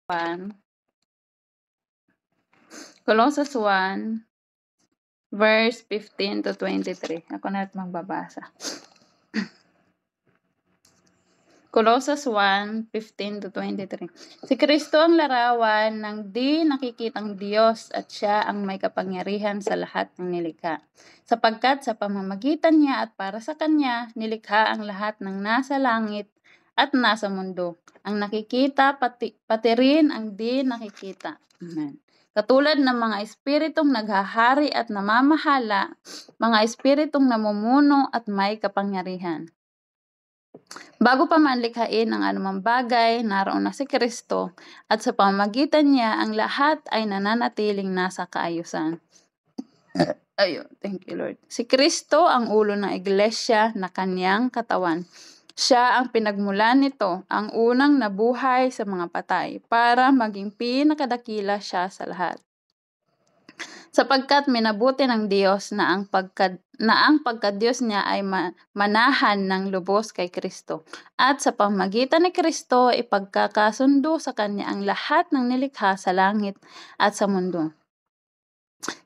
1, Colossus 1, verse 15 to 23. Ako na magbabasa. Colossus 1, 15 to 23. Si Kristo ang larawan ng di nakikitang Diyos at siya ang may kapangyarihan sa lahat ng nilikha. Sapagkat sa pamamagitan niya at para sa Kanya, nilikha ang lahat ng nasa langit at nasa mundo. Ang nakikita, pati rin ang di nakikita. Amen. Katulad ng mga espiritong naghahari at namamahala, mga espiritong namumuno at may kapangyarihan. Bago pa man likhain ang anumang bagay, naroon na si Kristo at sa pamamagitan niya ang lahat ay nananatiling nasa kaayusan. Ayun, thank you Lord. Si Kristo ang ulo ng iglesia na kanyang katawan. Siya ang pinagmulan nito, ang unang nabuhay sa mga patay, para maging pinakadakila siya sa lahat. Sapagkat minabuti ng Diyos na ang pagka-Diyos niya ay manahan ng lubos kay Kristo. At sa pamamagitan ni Kristo, ipagkakasundo sa Kanya ang lahat ng nilikha sa langit at sa mundo.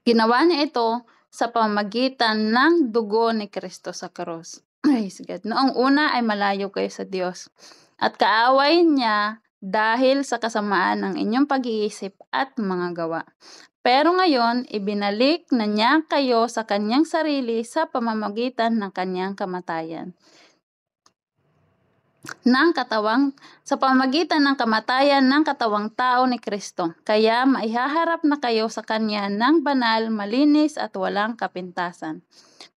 Ginawa niya ito sa pamamagitan ng dugo ni Kristo sa krus. Praise God. Noong una ay malayo kayo sa Diyos at kaaway niya dahil sa kasamaan ng inyong pag-iisip at mga gawa. Pero ngayon, ibinalik na niya kayo sa kanyang sarili sa pamamagitan ng kanyang kamatayan. Sa pamamagitan ng kamatayan ng katawang tao ni Kristo. Kaya maihaharap na kayo sa kanya ng banal, malinis at walang kapintasan.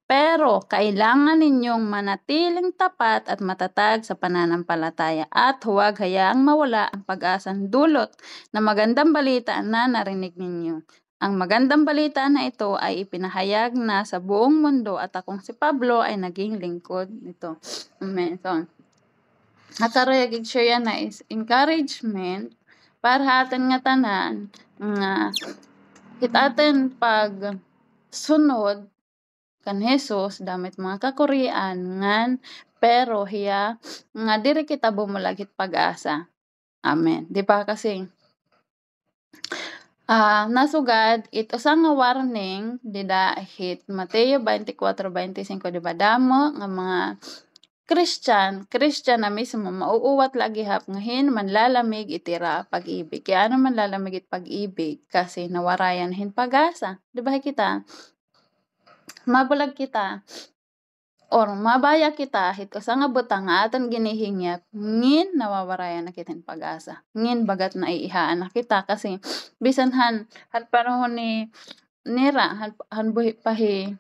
Pero kailangan ninyong manatiling tapat at matatag sa pananampalataya at huwag hayaang mawala ang pag-asang dulot na magandang balita na narinig ninyo. Ang magandang balita na ito ay ipinahayag na sa buong mundo at akong si Pablo ay naging lingkod nito. Amen. So, nakaragig siya yan na is encouragement para atin nga tanan nga hitaten pag sunod kan Jesus damit mga kakurian ngan pero hiya nga diri kita bumulagit pag-asa. Amen. Di ba kasi nasugad ito sa nga warning didahit Mateo 24:25 di ba damo nga mga Christian na mismo mauuwat lagi hap ngahin manlalamig itira pag-ibig. Kaya ano manlalamig it pag-ibig kasi nawarayan hin pag-asa. Di ba kita? Mabulag kita or mabaya kita hito sa nga butang nga atan ginihingyap ngin nawawarayan na kitin pag-asa ngin bagat na iihaan na kita kasi bisan han panahon ni nira han buhi pahi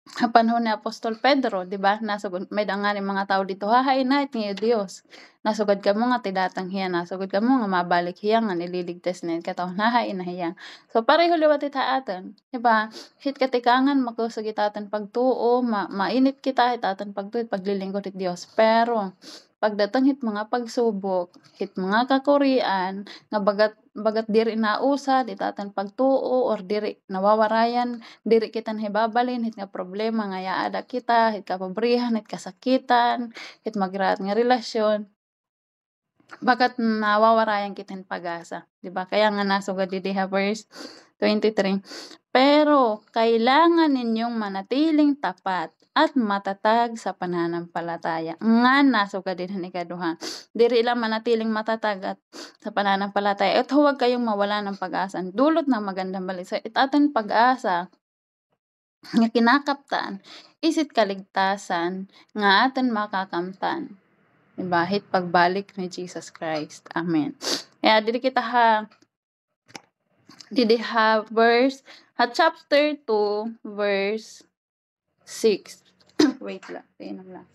panahon ni Apostol Pedro, di ba? Nasugod may dangani mga tao dito hahay na ni Dios. Nasugod kamo nga tidatang hiya, nasugod kamo nga mabalik hiya nga nililigtas ni kataw hahay na hiya. So pareho liwat ita aton, di ba? Hit katikangan makusog itatan pagtuo, mainit kita itatan pagtuo paglilingkod it Dios. Pero pagdatang hit mga pagsubok, hit mga kakurian nga bagat diri nausa ditatan pagtuo or diri nawawarayan diri kita hibabalin hit nga problema nga yaada kita hit kapobrihan hit kasakitan hit magraat nga relasyon bagat nawawarayan kita pag-asa, di ba? Kaya nga nasugad di verse 23. Pero kailangan ninyong manatiling tapat at matatag sa pananampalataya. Nga nasugad din ni ikaduha. Diri lang manatiling matatag at sa pananampalataya. At huwag kayong mawala ng pag-asa. Dulot na magandang balita. Itatin pag-asa nga kinakaptan isit kaligtasan nga atin makakamtan. Diba? Hit pagbalik ni Jesus Christ. Amen. Kaya dili kita verse chapter 2 verse 6. Wait lang. Tingnan lang.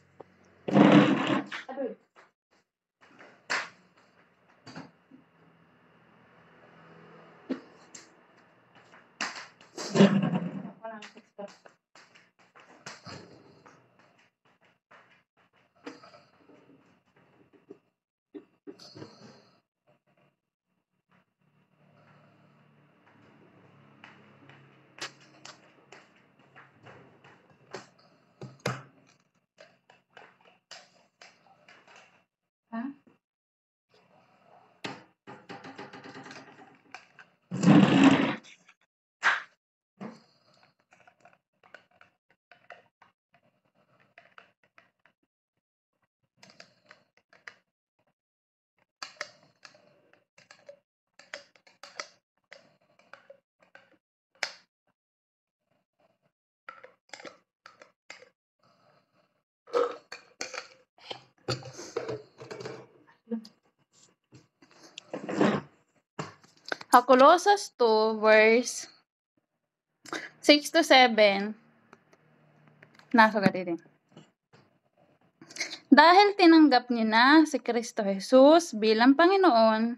Colossus 2 verse 6 to 7. Nasa ka din. Dahil tinanggap niyo na si Kristo Jesus bilang Panginoon,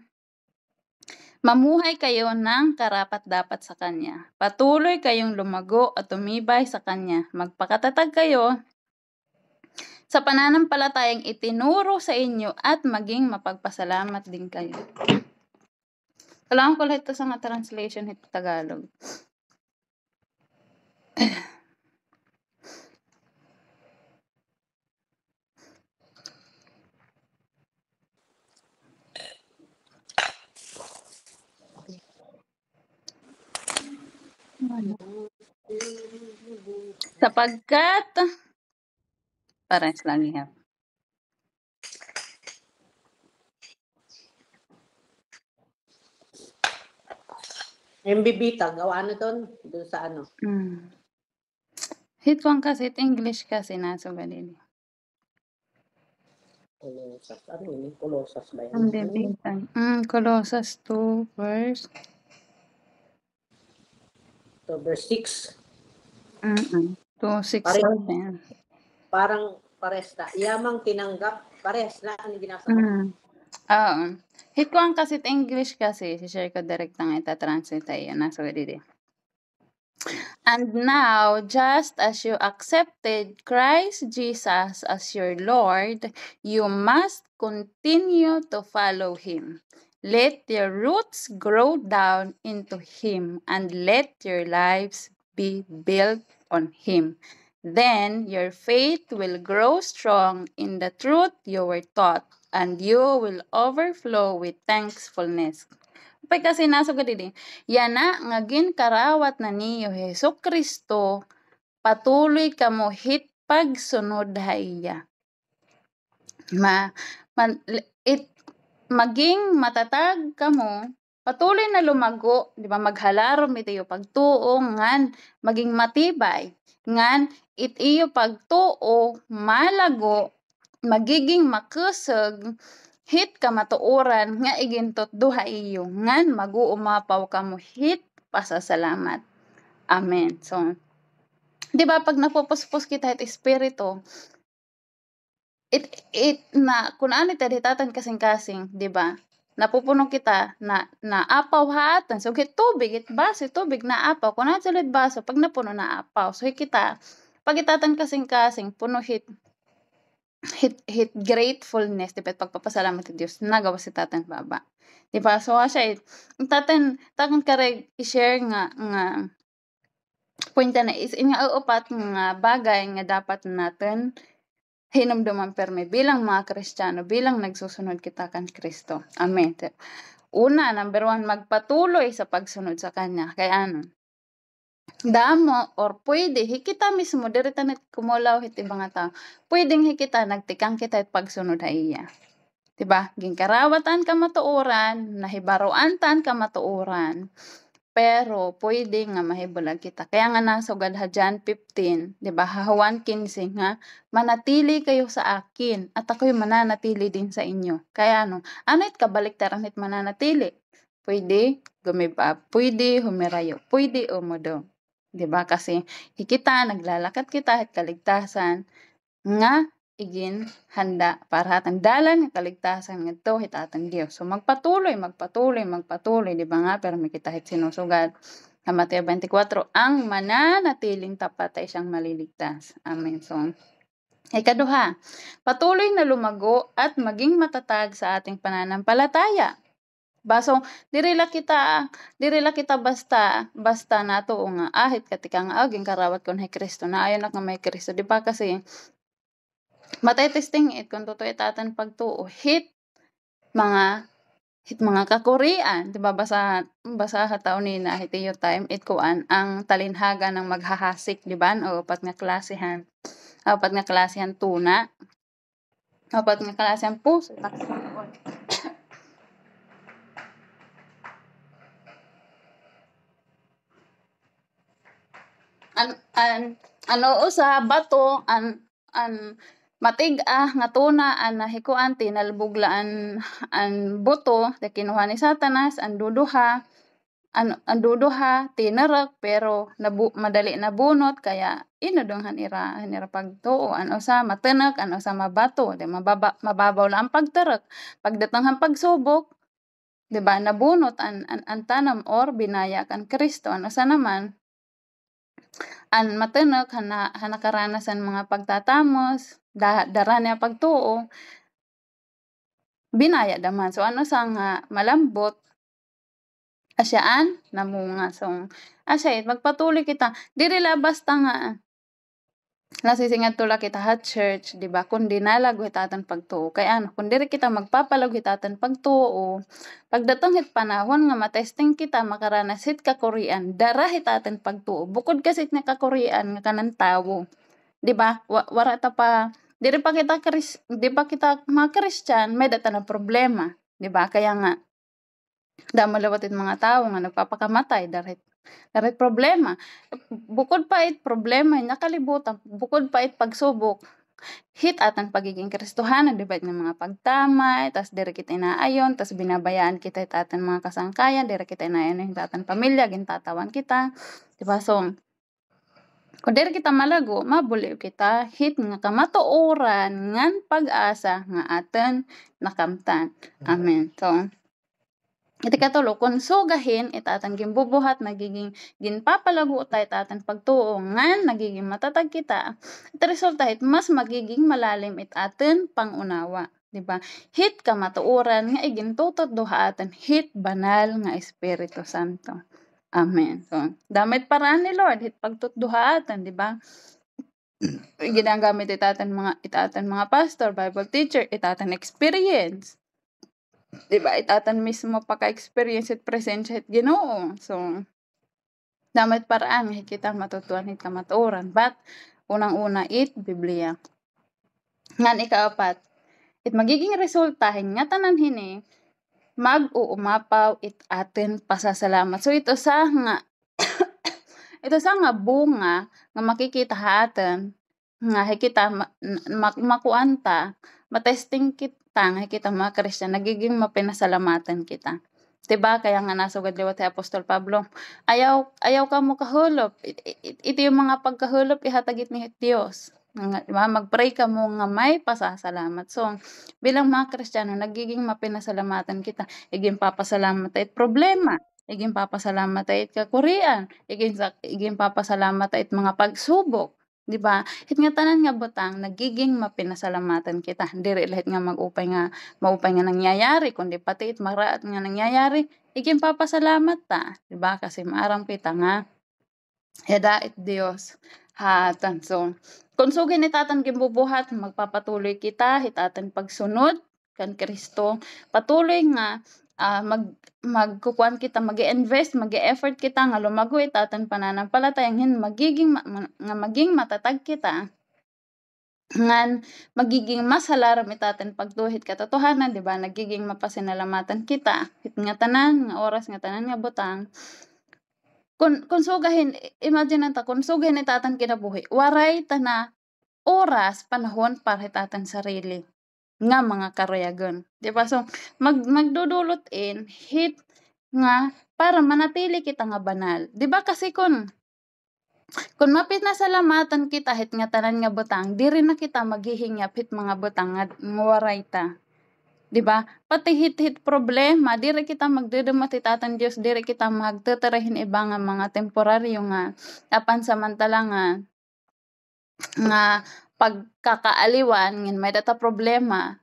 mamuhay kayo ng karapat-dapat sa Kanya. Patuloy kayong lumago at tumibay sa Kanya. Magpakatatag kayo sa pananampalatayang itinuro sa inyo at maging mapagpasalamat din kayo. Kailangan ko lang ito sa nga translation ito Tagalog. Sapagkat pares lang yan. MBB gawa na doon sa ano. Hit one kasi, English kasi nasa balili. Colossus. Ano yun? Colossus ba yan? Hindi bitan. Colossus 2 verse. So, verse 6. 2:6 yan. Parang pares na. Yamang tinanggap, pares na. Ano ginasa mo? Oo. Hit ko ang kasi English kasi. Si-share ko direct ang ita-translate tayo. Nasa balili. And now, just as you accepted Christ Jesus as your Lord, you must continue to follow Him. Let your roots grow down into Him and let your lives be built on Him. Then your faith will grow strong in the truth you were taught, and you will overflow with thankfulness. Pag kasi nasugad din, yana ngagin karawat na niyo Heso Kristo, patuloy kamo hit pagsunod haiya. Maging matatag kamo, patuloy na lumago, di ba, maghalarom itiyo pagtuo, ngan, maging matibay, ngan, itiyo pagtuo, malago, magiging makusog, hit ka matuoran nga igintot duha iyo ngan maguumapaw kamo hit pasasalamat. Amen. So, 'di ba pag napupuspos kita it espiritu, it na kun ani ta ditatan kasing-kasing, 'di ba? Napupuno kita na naapaw hatan so hit tubig it baso tubig naapaw kun sa sulod baso pag napuno naapaw so kita pag itatan kasing-kasing puno hit gratefulness, di ba, pagpapasalamat sa Diyos, nagawa si Tatan Baba. Di ba? So, siya, Tatan kareg i-share nga point na is, nga upat nga bagay nga dapat natin hinumduman perme bilang mga Kristiyano, bilang nagsusunod kita kan Kristo. Amen. Una, number 1, magpatuloy sa pagsunod sa Kanya. Kaya ano? Damo or pwede hikita mismo dirita net kumulaw hiti mga tao. Pwedeng hikita nagtikang kita it pagsunod ha iya. Diba? Ginkarawatan ka matuoran, nahibaroan tan ka matuoran. Pero pwede nga mahibulag kita. Kaya nga nasugad ha John 15, diba? Hawan 15 nga, manatili kayo sa akin at ako'y mananatili din sa inyo. Kaya ano it kabaliktaran it mananatili? Pwede gumiba, pwede humirayo, pwede umudo. 'Di ba kasi hikita naglalakat kita at kaligtasan nga igin handa para hatang dalan nga kaligtasan ngadto hitatang Dios. So magpatuloy, 'di ba nga pero may kita hit sinusugad. Sa Mateo 24, ang mananatiling tapat ay siyang maliligtas. Amen. So ikaduha, patuloy na lumago at maging matatag sa ating pananampalataya. Baso dirila kita basta nato nga ahit katika nga aging karawat kon hay Kristo na ayon nga may Kristo, di ba kasi matay testing it kung totoo itatan pagtuo hit mga kakurian, di ba basa taon ni na hit iyo time it kuan ang talinhaga ng maghahasik, di ba? O apat nga klasihan tuna, apat nga klasihan puso, ano usa bato an matig-ah nga tuna an nahikuan tinalbuglaan an buto da kinuha ni Satanas an duduha ang duduha tinerek pero madali nabunot kaya inudonghan ira pagtuo ano sa matenek ano sa mabato di mababaw lang ang pagterek pagdatang ang pagsubok di ba nabunot ang tanam or binaya kan Kristo ano sa naman an matenek hanakaranas mga pagtatamos dara niya pagtuo binaya daman so ano sa nga malambot asyaan namunga so asya magpatuloy kita diri labas ta nga nasisingad tula kita ha church di ba kundi nalag hitatan pagtuo kay ano kun diri kita magpapalag hitatan pagtuo pagdatong hit panahon nga matesting kita makaranas hit ka Korean dara hitatan pagtuo bukod kasi nga ka Korean nga kanang tawo di ba wara ta pa di pa kita mga Christian may data na problema di ba kaya nga malawat mga tao nga nagpapakamatay dahil problema. Bukod pa it problema nakalibutan, bukod pa it pagsubok, hit atang pagiging Kristohanan, di ba, ng mga pagtamay, tas diri kita inaayon, tas binabayaan kita it atan mga kasangkayan, diri kita inaayon yung atan pamilya, gintatawan kita, di ba, so, kung diri kita malago, mabuliw kita, hit nga kamatuoran, ngan pag-asa, nga aten nakamtan. Amen. So, iti katulo, kung sugahin, itatan gimbubuhat, nagiging ginpapalago tayo itatan pagtuo, ngan nagiging matatag kita, iti resulta hit mas magiging malalim itaten pangunawa. Diba? Hit ka matuuran, nga igintutot duhaatan, hit banal nga Espiritu Santo. Amen. So, damit paraan ni Lord, hit pagtutduhaatan, diba? Ginagamit itatan mga pastor, Bible teacher, itatan experience. Diba, itatan mismo paka-experience at presensya at Ginoo. So, damit paraan, kita matutuan hit kamatuoran. But, unang-una, Biblia. Ngan ikaapat, it magiging resulta, nga tanan hini, mag-uumapaw it atin pasasalamat. So, ito sa nga bunga, nga makikita hatin, nga kita makuanta, matesting kita, kita mga Christian, nagiging mapinasalamatan kita. Diba? Kaya nga nasugad liwat si Apostol Pablo, ayaw ka mo kahulop. Ito yung mga pagkahulop, ihatagit ni Diyos. Diba? Mag-pray ka mo nga may pasasalamat. So, bilang mga Kristiyano, nagiging mapinasalamatan kita. Iging papasalamat at problema. Iging papasalamat at kakurian. Iging papasalamat at mga pagsubok. Diba? Hit nga tanan nga butang, nagiging mapinasalamatan kita. Diri lahat nga maupay nga nangyayari, kundi pati it maraat nga nangyayari, iging papasalamat ta. Diba? Kasi maarang pita nga, heda it Dios. Hatan. So, kung sugin itatan gimbubuhat, magpapatuloy kita, hitatan pagsunod, kan Kristo, patuloy nga, magkukuan kita, mag-invest, mag-effort kita nga lumago itatan pananampalatayang magiging matatag kita ngan magiging mas halaram itaten pagtuhit katotohanan, di ba? Nagiging mapasinalamatan kita hit nga tanan nga oras nga tanan nga butang kung sugahin, imagine ta kung sugahin itatan kinabuhi waray tana oras panahon para hitatan sarili nga mga karayagan. Di ba? So, magdudulot hit nga para manatili kita nga banal. Di ba? Kasi kung mapinasalamatan kita hit nga tanan nga butang, diri na kita maghihingap hit mga butang nga waray ta. Di ba? Pati hit problema, diri kita magdudumat itatan Diyos, diri kita magteterahin iba nga mga temporaryo nga pansamantala nga pagkakaaliwan ngin may data problema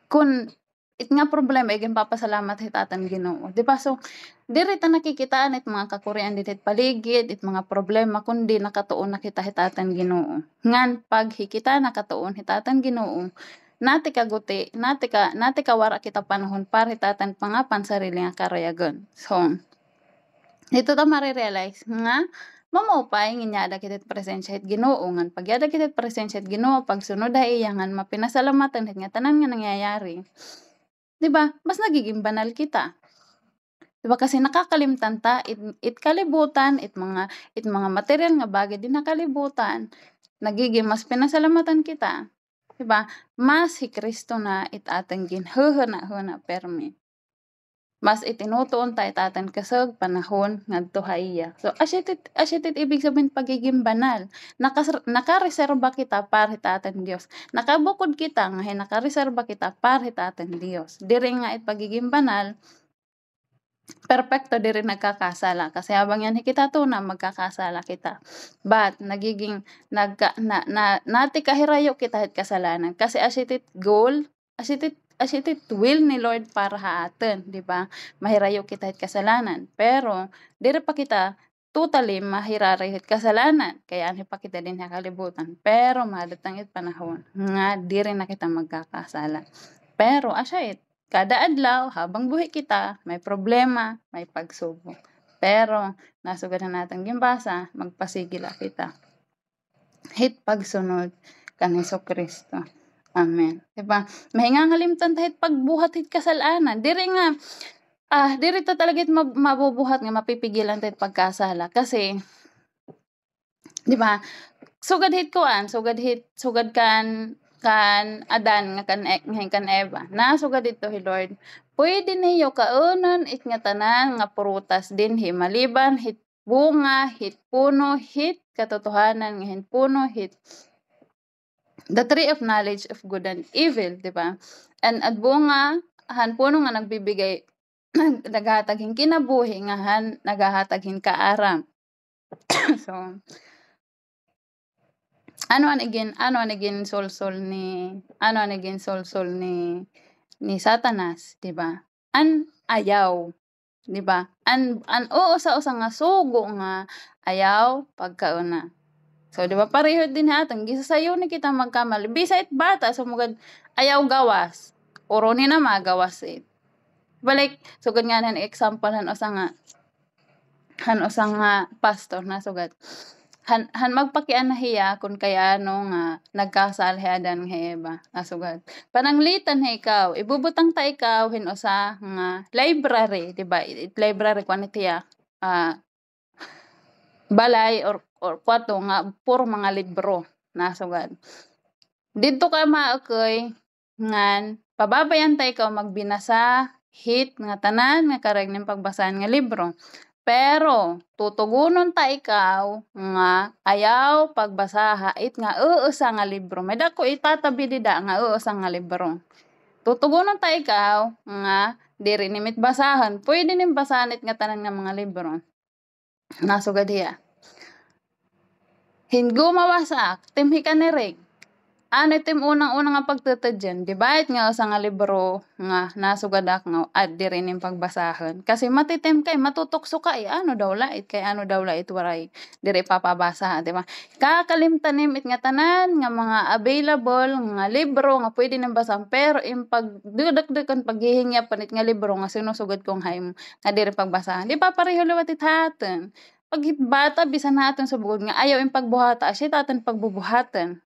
kun it nga problema iging papasalamat hitatan Ginoo. Di ba? So diri ta nakikitaan it mga kakurian dit paligid it mga problema kundi nakatuon na kita hitatan Ginoo. Ngan pag hikita nakatuon hitatan Ginoo, nati kaguti, nati ka wara kita panahon para hitatan pangapan sarili nga karayagan. So dito ta marirealize nga mamupay nginyada kitit presensya hit Ginoo ngan pagyada kitit presensya hit Ginoo pagsunod iya ngan mapinasalamatan hit nga tanan nga nangyayari. 'Di ba? Mas nagiging banal kita. 'Di ba kasi nakakalimtan ta it kalibutan it mga material nga bagay din nakalibutan. Nagiging mas pinasalamatan kita. 'Di ba? Mas si Kristo na it ateng ginhahuna permi. Mas itinutuon tayo itaten kasag panahon ngadto haiya. So asyetit ibig sabihin pagiging banal. Nakareserba kita para hitaten Dios. Nakabukod kita nga nakareserba kita para hitaten Dios. Diri nga pagiging banal, perpekto diri nagkakasala kasi habang yan kita tuna magkakasala kita. But nagiging nati kahirayo kita hit kasalanan kasi asyetit goal, asyetit will ni Lord para haaten, di ba? Mahirayo kita hit kasalanan. Pero diri pa kita totally mahirari hit kasalanan kaya ani pa kita din kalibutan. Pero madatang it panahon nga diri na kita magkakasala. Pero asyait kada adlaw habang buhi kita may problema, may pagsubok. Pero nasugadan natin gimbasa, magpasigila kita. Hit pagsunod kan Hesukristo. Amen. Diba? Mahingangalimtan tahit pagbuhat hit kasalanan. Diri nga diri ta talaga mabubuhat nga mapipigilan tahit pagkasala kasi diba? Sugad kan Adan nga kan Eva. Nasugad dito hi Lord. Pwede niyo kaunon it nga tanan nga prutas dinhi maliban hit bunga, hit puno, hit katotohanan nga puno, hit the tree of knowledge of good and evil, di ba? And at bunga, han puno nga nagbibigay naghataghin kinabuhi nga han nagahataghin kaaram. So, ano anigin solsol ni Satanas, di ba? An ayaw, di ba? An usa nga sugo nga ayaw pagkauna. So, di ba pareho din hatang gisasayo ni kita magkamali. Bisait bata sumugad ayaw gawas. Oro ni na magawas it. Balik sugad nga nan example han usa nga pastor na sugad. Han magpakian na hiya kung kaya nga nagkasalhadan nga Eva asugad. Pananglitan ha ikaw, ibubutang ta ikaw hinusa nga library, di ba? Library kwan itiya balay or kwarto nga puro mga libro nasugad. Didto ka maakoy ngan pababayan ta ikaw magbinasa hit nga tanan nga kareg ning pagbasahan nga libro. Pero tutugunon ta ikaw nga ayaw pagbasaha it nga uusa nga libro. May dako itatabi dida nga uusa nga libro. Tutugunon ta ikaw nga diri nimit basahan. Pwede nim basahan it nga tanan nga mga libro. Nasugad hiya. Hinggo mawasak, timhi ka nireg. Ano tim unang nga pagtatadyan, di ba? Nga usa nga libro nga nasugadak nga at diri ning pagbasahan. Kasi matitem kay matutokso ka ano daw lait waray diri papabasa, di ba? Kakalimtanim it nga tanan nga mga available nga libro nga pwede nang basahan pero pagdudakdakan paghihinga panit nga libro nga sinusugad kong haymo nga diri pagbasahan. Di ba pareho liwat it haten. Pag bata bisan natin sa bukod nga ayaw yung pagbuhata, asya taten pagbubuhatan.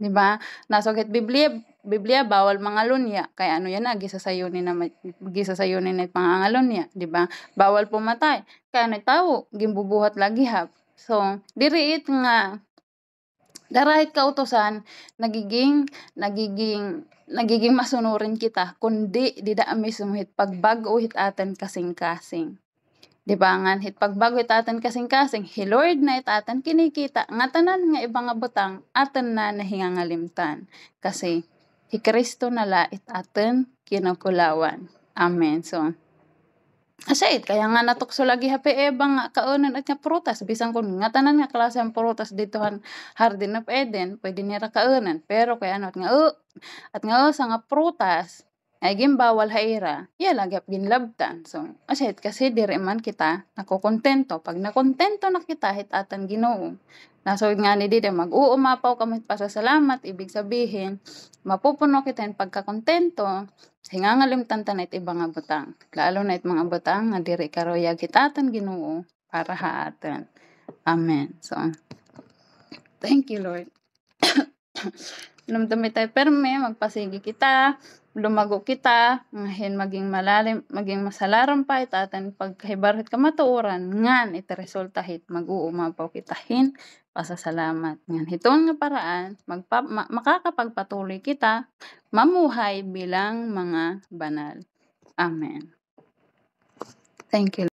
Di ba? Nasugit Biblia bawal mangalunya. Kaya ano yan na gisasayunin na pangangalunya, di ba? Bawal pumatay. Kaya nagtawo gimbubuhat lagi hap. So, diri it nga darahit kautosan nagiging masunurin kita kundi dida mismo hit pagbago hit aten kasing-kasing. Di ba nga hit pagbago itaten kasing-kasing hi Lord na itaten kinikita nga tanan nga ibang nga butang aten na nahingangalimtan kasi hi Kristo nala itaten kinakulawan. Amen. So asait kaya nga natukso lagi happy ebang nga kaunan at nga prutas bisan kun nga tanan nga klase ang prutas ditohan Garden of Eden pwede nira kaunan pero kaya ano at nga sa nga prutas ay gimbawal haira, iya lagi ginlabtan. So, asahit kasi diri man kita nakokontento. Pag nakontento na kita, hit atan Ginoo. Nasod nga ni dide, mag-uumapaw kami pasasalamat, ibig sabihin, mapupuno kita yung pagkakontento, hingangalimtan ta na it ibang nga butang. Lalo na it mga butang, nga diri karoya kita atan Ginoo, para haatan. Amen. So, thank you Lord. Lumdami tayo perme, magpasigi kita, lumago kita, ngahin maging malalim, maging masalaran pa itatan paghibarit ka matuoran, ngan iti resulta hit mag-uumapaw kita hin, pasasalamat. Ngan hitong nga paraan, makakapagpatuloy kita, mamuhay bilang mga banal. Amen. Thank you.